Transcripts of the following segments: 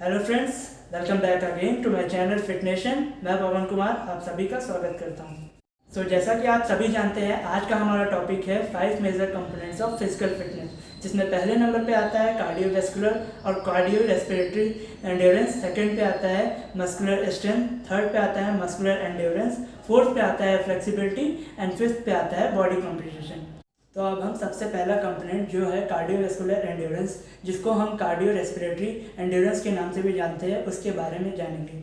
Hello friends, welcome back again to my channel Fitnation. मैं पवन कुमार आप सभी का स्वागत करता हूं। जैसा कि आप सभी जानते हैं, आज का हमारा टॉपिक है 5 major components of physical fitness, जिसमें पहले नंबर पे आता है कार्डियोवैस्कुलर और कार्डियो रेस्पिरेटरी एंड्योरेंस, सेकंड पे आता है मस्कुलर स्ट्रेंथ, थर्ड पे आता है मस्कुलर एंड्योरेंस, फोर्थ पे आता है फ्लेक्सिबिलिटी एंड फिफ्थ पे आता है बॉडी कॉम्पोजिशन। तो अब हम सबसे पहला कंपोनेंट जो है कार्डियोवैस्कुलर एंड्योरेंस, जिसको हम कार्डियो रेस्पिरेटरी एंड्योरेंस के नाम से भी जानते हैं, उसके बारे में जानेंगे।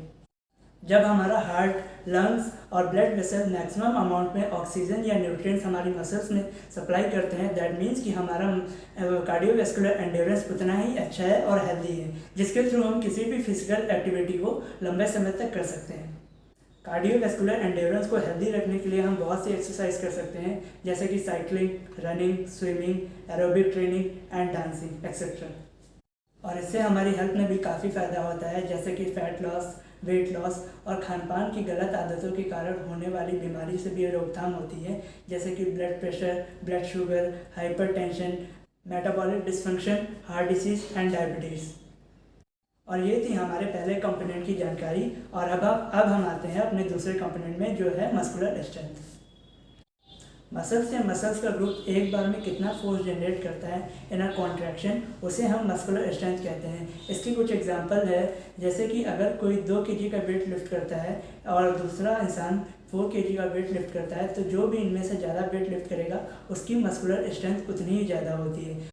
जब हमारा हार्ट, लंग्स और ब्लड वेसल मैक्सिमम अमाउंट में ऑक्सीजन या न्यूट्रिएंट्स हमारी मसल्स में सप्लाई करते हैं, दैट मीन्स कि हमारा कार्डियोवैस्कुलर एंड्योरेंस उतना ही अच्छा है और हेल्दी है, जिसके थ्रू हम किसी भी फिजिकल एक्टिविटी को लंबे समय तक कर सकते हैं। कार्डियोवैस्कुलर एंड्योरेंस को हेल्दी रखने के लिए हम बहुत सी एक्सरसाइज कर सकते हैं, जैसे कि cycling, running, swimming, aerobic training and dancing etcetera. और इससे हमारी हेल्थ में भी काफ़ी फ़ायदा होता है, जैसे कि फैट लॉस, वेट लॉस और खानपान की गलत आदतों के कारण होने वाली बीमारी से भी रोकथाम होती है, जैसे कि blood pressure, blood sugar, hypertension, metabolic dysfunction, heart disease and diabetes. और ये थी हमारे पहले कंपोनेंट की जानकारी। और अब हम आते हैं अपने दूसरे कंपोनेंट में, जो है मस्कुलर स्ट्रेंथ। मसल्स या मसल्स का ग्रुप एक बार में कितना फोर्स जनरेट करता है इन अ कॉन्ट्रैक्शन, उसे हम मस्कुलर स्ट्रेंथ कहते हैं। इसकी कुछ एग्जांपल है, जैसे कि अगर कोई 2 kg का वेट लिफ्ट करता है और दूसरा इंसान 4 kg का वेट लिफ्ट करता है, तो जो भी इनमें से ज़्यादा वेट लिफ्ट करेगा उसकी मस्कुलर स्ट्रेंथ उतनी ही ज़्यादा होती है।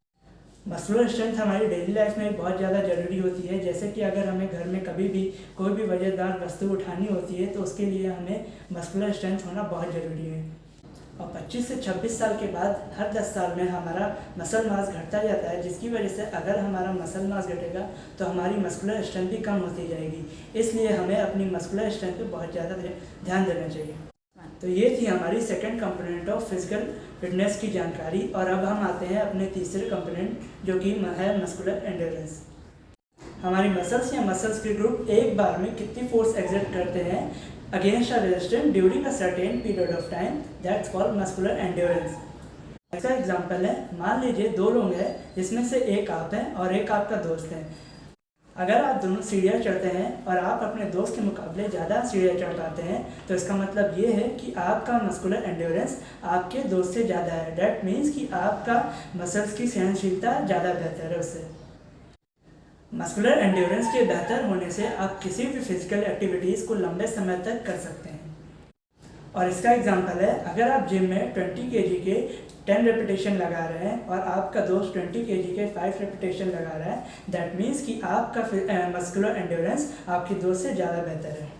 मस्कुलर स्ट्रेंथ हमारी डेली लाइफ में बहुत ज़्यादा ज़रूरी होती है, जैसे कि अगर हमें घर में कभी भी कोई भी वजनदार वस्तु उठानी होती है, तो उसके लिए हमें मस्कुलर स्ट्रेंथ होना बहुत ज़रूरी है। और 25 से 26 साल के बाद हर 10 साल में हमारा मसल मास घटता जाता है, जिसकी वजह से अगर हमारा मसल मास घटेगा तो हमारी मस्कुलर स्ट्रेंथ भी कम होती जाएगी। इसलिए हमें अपनी मस्कुलर स्ट्रेंथ पर बहुत ज़्यादा ध्यान देना चाहिए। तो ये थी हमारी second component of physical fitness की जानकारी। और अब हम आते हैं अपने तीसरे कंपोनेंट, जो कि है मस्कुलर एंड्योरेंस। हमारी मसल्स के ग्रुप एक बार में कितनी फोर्स एक्सर्ट करते हैं against a resistance during a certain period of time, that's called muscular endurance. इसका एग्जांपल है, मान लीजिए 2 लोग हैं, जिसमें से एक आप हैं और एक आपका दोस्त है। अगर आप दोनों सीढ़ियाँ चढ़ते हैं और आप अपने दोस्त के मुकाबले ज़्यादा सीढ़ियाँ चढ़ पाते हैं, तो इसका मतलब ये है कि आपका मस्कुलर एंड्योरेंस आपके दोस्त से ज़्यादा है। डैट मीन्स कि आपका मसल्स की सहनशीलता ज़्यादा बेहतर है उससे। मस्कुलर एंड्योरेंस के बेहतर होने से आप किसी भी फिजिकल एक्टिविटीज़ को लंबे समय तक कर सकते हैं। और इसका एग्जांपल है, अगर आप जिम में 20 kg के 10 रेपिटेशन लगा रहे हैं और आपका दोस्त 20 kg के 5 रेपिटेशन लगा रहा है, दैट मीन्स कि आपका मस्कुलर एंड्योरेंस आपके दोस्त से ज़्यादा बेहतर है।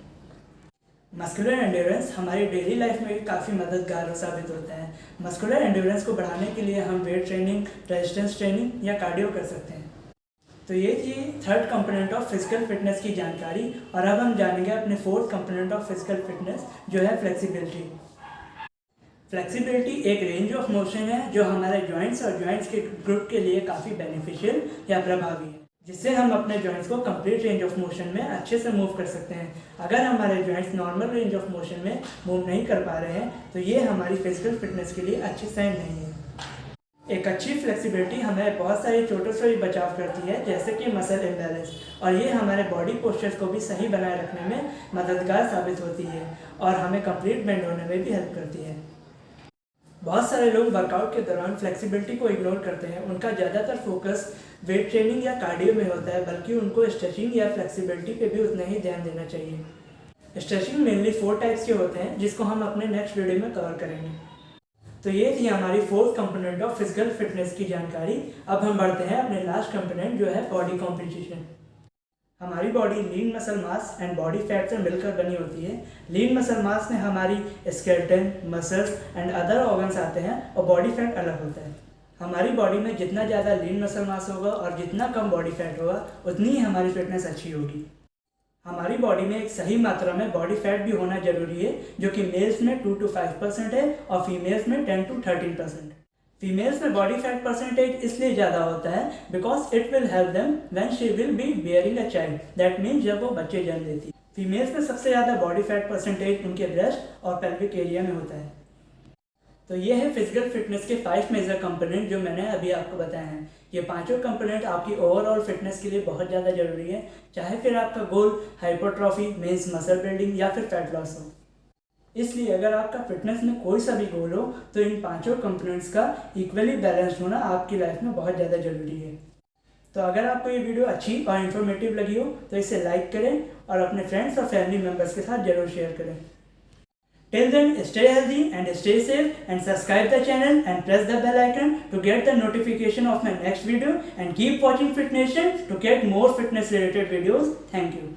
मस्कुलर एंड्योरेंस हमारी डेली लाइफ में भी काफ़ी मददगार साबित होता है। मस्कुलर एंड्योरेंस को बढ़ाने के लिए हम वेट ट्रेनिंग, रेजिस्टेंस ट्रेनिंग या कार्डियो कर सकते हैं। तो ये थी third component of physical fitness की जानकारी। और अब हम जानेंगे अपने fourth component of physical fitness, जो है फ्लेक्सिबिलिटी। फ्लेक्सिबिलिटी एक रेंज ऑफ मोशन है जो हमारे जॉइंट्स और जॉइंट्स के ग्रुप के लिए काफ़ी बेनिफिशियल या प्रभावी है, जिससे हम अपने जॉइंट्स को कंप्लीट रेंज ऑफ मोशन में अच्छे से मूव कर सकते हैं। अगर हमारे joints normal range of motion में मूव नहीं कर पा रहे हैं, तो ये हमारी फिजिकल फिटनेस के लिए अच्छी साइन नहीं है। एक अच्छी फ्लेक्सिबिलिटी हमें बहुत सारी चोटों से भी बचाव करती है, जैसे कि मसल इम्बैलेंस, और ये हमारे बॉडी पोस्चर्स को भी सही बनाए रखने में मददगार साबित होती है और हमें कंप्लीट बेंड होने में भी हेल्प करती है। बहुत सारे लोग वर्कआउट के दौरान फ्लेक्सिबिलिटी को इग्नोर करते हैं। उनका ज़्यादातर फोकस वेट ट्रेनिंग या कार्डियो में होता है, बल्कि उनको स्ट्रेचिंग या फ्लेक्सिबिलिटी पे भी उतना ही ध्यान देना चाहिए। स्ट्रेचिंग मेनली 4 टाइप्स के होते हैं, जिसको हम अपने नेक्स्ट वीडियो में कवर करेंगे। तो ये थी हमारी fourth component of physical fitness की जानकारी। अब हम बढ़ते हैं अपने लास्ट कंपोनेंट, जो है बॉडी कॉम्पोजिशन। हमारी body lean muscle mass and body fat से मिलकर बनी होती है। लीन मसल मास में हमारी skeleton, muscles and other organs आते हैं, और बॉडी फैट अलग होता है। हमारी बॉडी में जितना ज़्यादा लीन मसल मास होगा और जितना कम बॉडी फैट होगा, उतनी ही हमारी फिटनेस अच्छी होगी। हमारी बॉडी में एक सही मात्रा में बॉडी फैट भी होना जरूरी है, जो कि मेल्स में 2 to 5% है और फीमेल्स में 10 to 13%। फीमेल्स में बॉडी फैट परसेंटेज इसलिए ज़्यादा होता है because it will help them when she will be bearing a child, that means जब वो बच्चे जन्म लेती है। फीमेल्स में सबसे ज़्यादा बॉडी फैट परसेंटेज उनके ब्रेस्ट और पेल्विक एरिया में होता है। तो ये है फिजिकल फिटनेस के 5 मेजर कंपोनेंट जो मैंने अभी आपको बताए हैं। ये पांचों कंपोनेंट आपकी ओवरऑल फिटनेस के लिए बहुत ज़्यादा जरूरी है, चाहे फिर आपका गोल हाइपरट्रॉफी मीन्स मसल बिल्डिंग या फिर फैट लॉस हो। इसलिए अगर आपका फिटनेस में कोई सा भी गोल हो तो इन पांचों कंपोनेंट्स का इक्वली बैलेंस्ड होना आपकी लाइफ में बहुत ज़्यादा जरूरी है। तो अगर आपको ये वीडियो अच्छी और इन्फॉर्मेटिव लगी हो तो इसे लाइक करें और अपने फ्रेंड्स और फैमिली मेम्बर्स के साथ जरूर शेयर करें। Till then, stay healthy and stay safe and subscribe the channel and press the bell icon to get the notification of my next video and keep watching Fitnation to get more fitness related videos. Thank you.